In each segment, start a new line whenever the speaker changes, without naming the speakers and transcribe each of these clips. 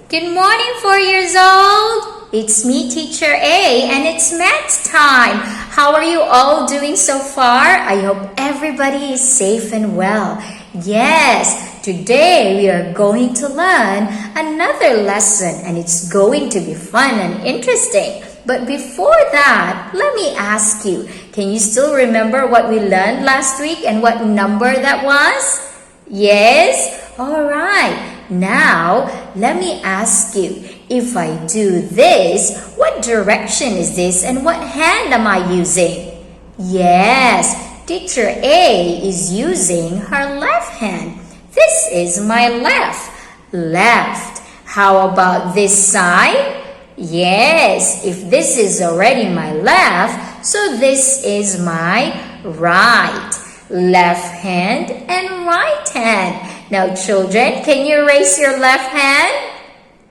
Good morning, 4 years old. It's me, Teacher A, and it's math time. How are you all doing so far? I hope everybody is safe and well. Yes, today we are going to learn another lesson, and it's going to be fun and interesting. But before that, let me ask you, can you still remember what we learned last week and what number that was? Yes? Alright. Now, let me ask you, if I do this, what direction is this and what hand am I using? Yes, Teacher A is using her left hand. This is my left. Left. How about this side? Yes, if this is already my left, so this is my right. Left hand and right hand. Now, children, can you raise your left hand?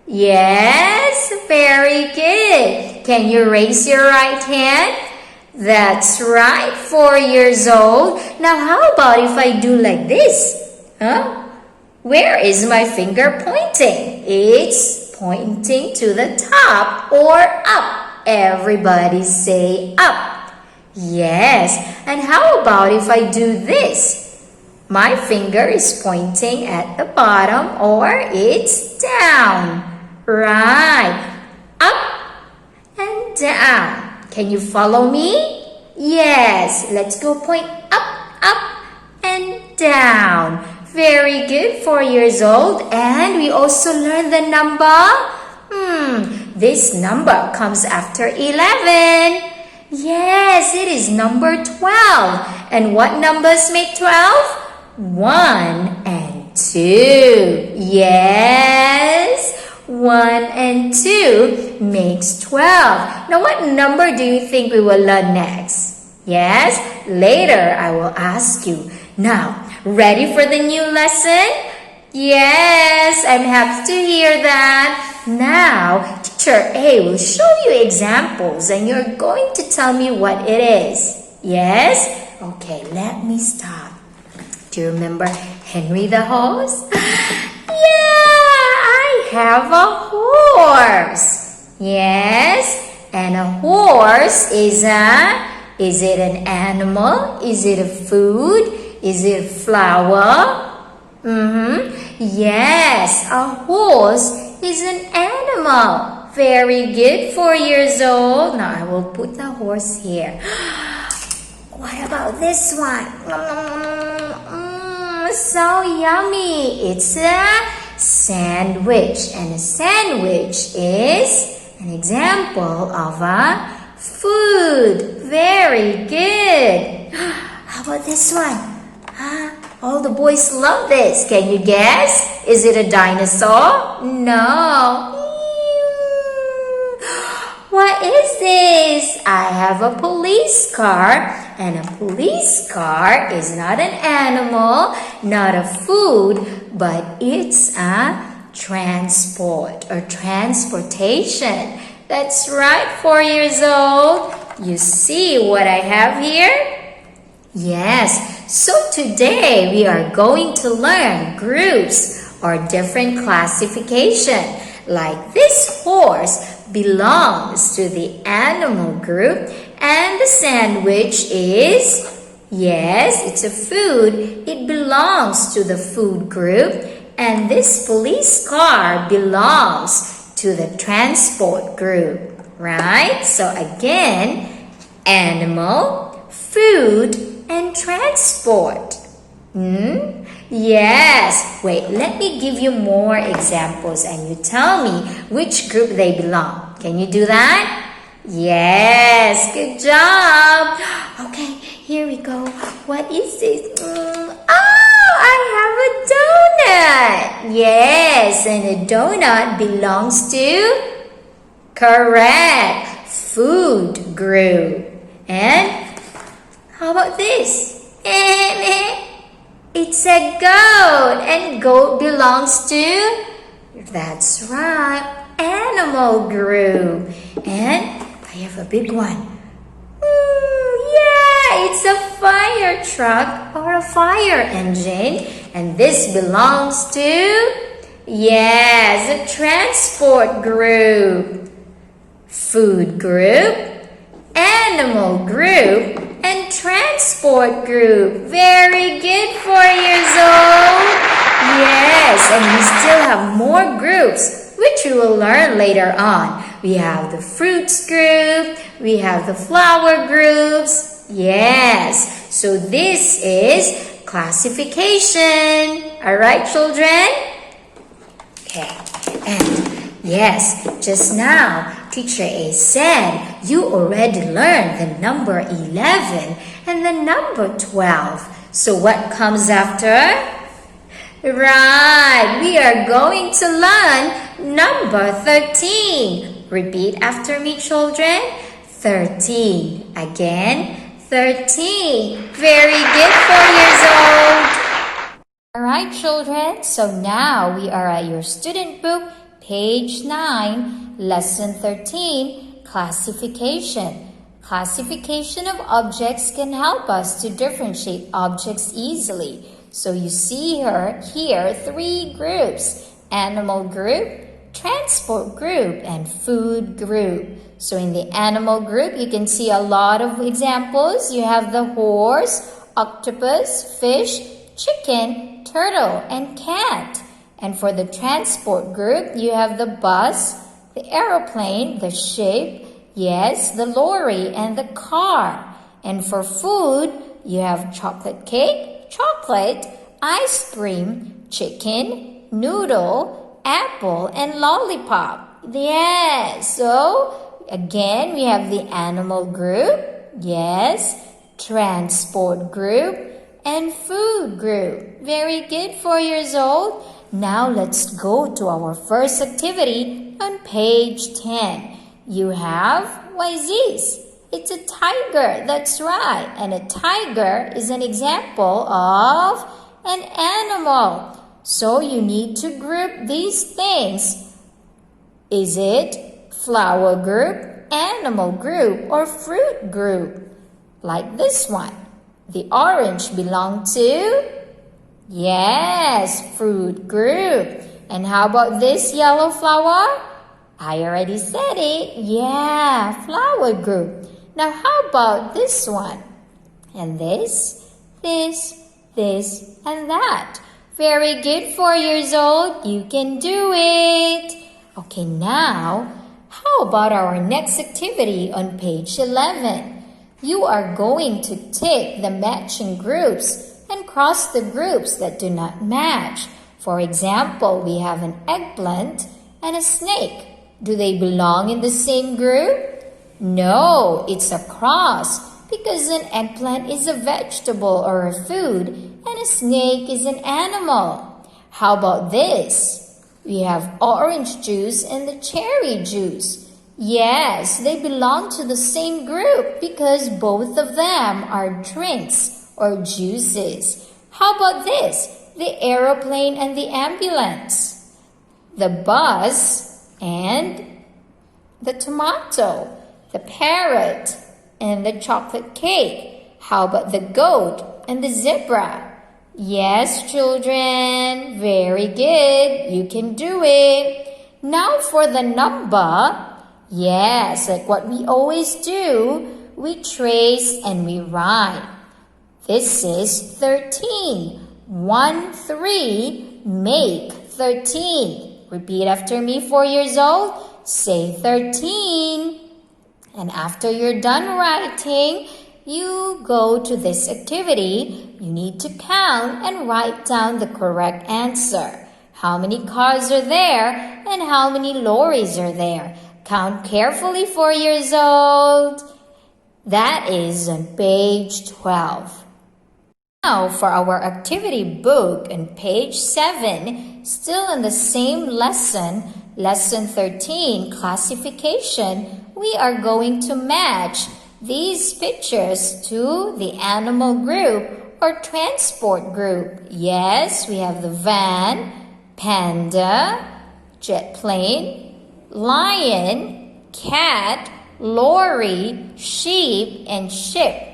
Yes, very good. Can you raise your right hand? That's right, 4 years old. Now, how about if I do like this? Huh? Where is my finger pointing? It's pointing to the top or up. Everybody say up. Yes, and how about if I do this? My finger is pointing at the bottom or it's down. Right. Up and down. Can you follow me? Yes. Let's go point up and down. Very good, 4 years old. And we also learned the number. This number comes after 11. Yes, it is number 12. And what numbers make 12? 1 and 2. Yes, 1 and 2 makes 12. Now, what number do you think we will learn next? Yes, later I will ask you. Now, ready for the new lesson? Yes, I'm happy to hear that. Now, Teacher A will show you examples and you're going to tell me what it is. Yes? Okay, let me start. Do you remember Henry the horse? Yeah, I have a horse. Yes, and a horse is it an animal? Is it a food? Is it a flower? Yes, a horse is an animal. Very good, 4 years old. Now I will put the horse here. What about this one? So yummy. It's a sandwich. And a sandwich is an example of a food. Very good. How about this one? All the boys love this. Can you guess? Is it a dinosaur? No. What is this? I have a police car, and a police car is not an animal, not a food, but it's a transport or transportation. That's right, 4 years old. You see what I have here? Yes, so today we are going to learn groups or different classification. Like this horse belongs to the animal group and the sandwich is, yes, it's a food. It belongs to the food group and this police car belongs to the transport group, right? So again, animal, food, and transport. Yes. Wait, let me give you more examples and you tell me which group they belong. Can you do that? Yes, good job. Okay, here we go. What is this? I have a donut. Yes, and a donut belongs to, correct, food group. And how about this? It's a goat, and goat belongs to, that's right, animal group. And I have a big one. Yeah, it's a fire truck or a fire engine, and this belongs to, Yes, the transport group. Food group, animal group, and transport group. Very good, 4 years old. Yes, and we still have more groups, which we will learn later on. We have the fruits group, we have the flower groups. Yes, so this is classification. All right, children? Okay, and yes, just now, Teacher A said you already learned the number 11 and the number 12. So what comes after? Right, we are going to learn number 13. Repeat after me, children. 13. Again, 13. Very good, 4 years old. Alright, children, so now we are at your student book, page 9, lesson 13, classification. Classification of objects can help us to differentiate objects easily. So you see here 3 groups: animal group, transport group, and food group. So in the animal group, you can see a lot of examples. You have the horse, octopus, fish, chicken, turtle, and cat. And for the transport group, you have the bus, the aeroplane, the ship, yes, the lorry, and the car. And for food, you have chocolate cake, chocolate, ice cream, chicken, noodle, apple, and lollipop. Yes, so again, we have the animal group, yes, transport group, and food group. Very good, 4 years old. Now let's go to our first activity on page 10. You have, what is this? It's a tiger, that's right. And a tiger is an example of an animal. So you need to group these things. Is it flower group, animal group, or fruit group? Like this one. The orange belong to? Yes, fruit group. And how about this yellow flower? I already said it. Yeah, flower group. Now how about this one? And this, and that. Very good, 4 years old. You can do it. Okay, now, how about our next activity on page 11? You are going to tick the matching groups and cross the groups that do not match. For example, we have an eggplant and a snake. Do they belong in the same group? No, it's a cross because an eggplant is a vegetable or a food and a snake is an animal. How about this? We have orange juice and the cherry juice. Yes, they belong to the same group because both of them are drinks or juices. How about this? The aeroplane and the ambulance. The bus and the tomato. The parrot and the chocolate cake. How about the goat and the zebra? Yes, children, very good. You can do it. Now for the number. Yes, like what we always do, we trace and we write. This is 13. 1, 3, make 13. Repeat after me, 4 years old. Say 13. And after you're done writing, you go to this activity. You need to count and write down the correct answer. How many cars are there and how many lorries are there? Count carefully, 4 years old. That is on page 12. Now for our activity book on page 7, still in the same lesson, lesson 13, classification, we are going to match these pictures to the animal group or transport group. Yes, we have the van, panda, jet plane, lion, cat, lorry, sheep, and ship.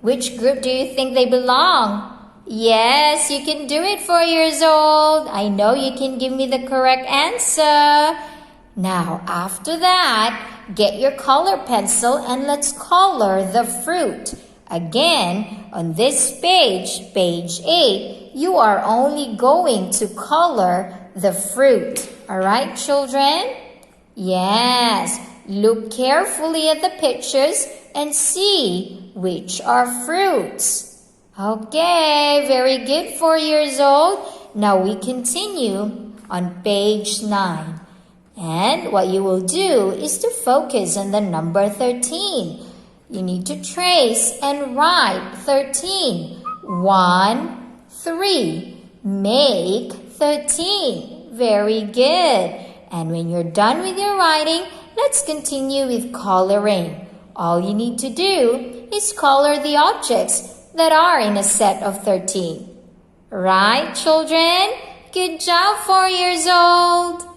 Which group do you think they belong? Yes, you can do it, 4 years old. I know you can give me the correct answer. Now, after that, get your color pencil and let's color the fruit. Again, on this page, page 8, you are only going to color the fruit. Alright, children? Yes, look carefully at the pictures and see which are fruits. Okay, very good, 4 years old. Now we continue on page 9. And what you will do is to focus on the number 13. You need to trace and write 13. 1, 3. Make 13. Very good. And when you're done with your writing, let's continue with coloring. All you need to do is color the objects that are in a set of 13. Right, children? Good job, 4 years old.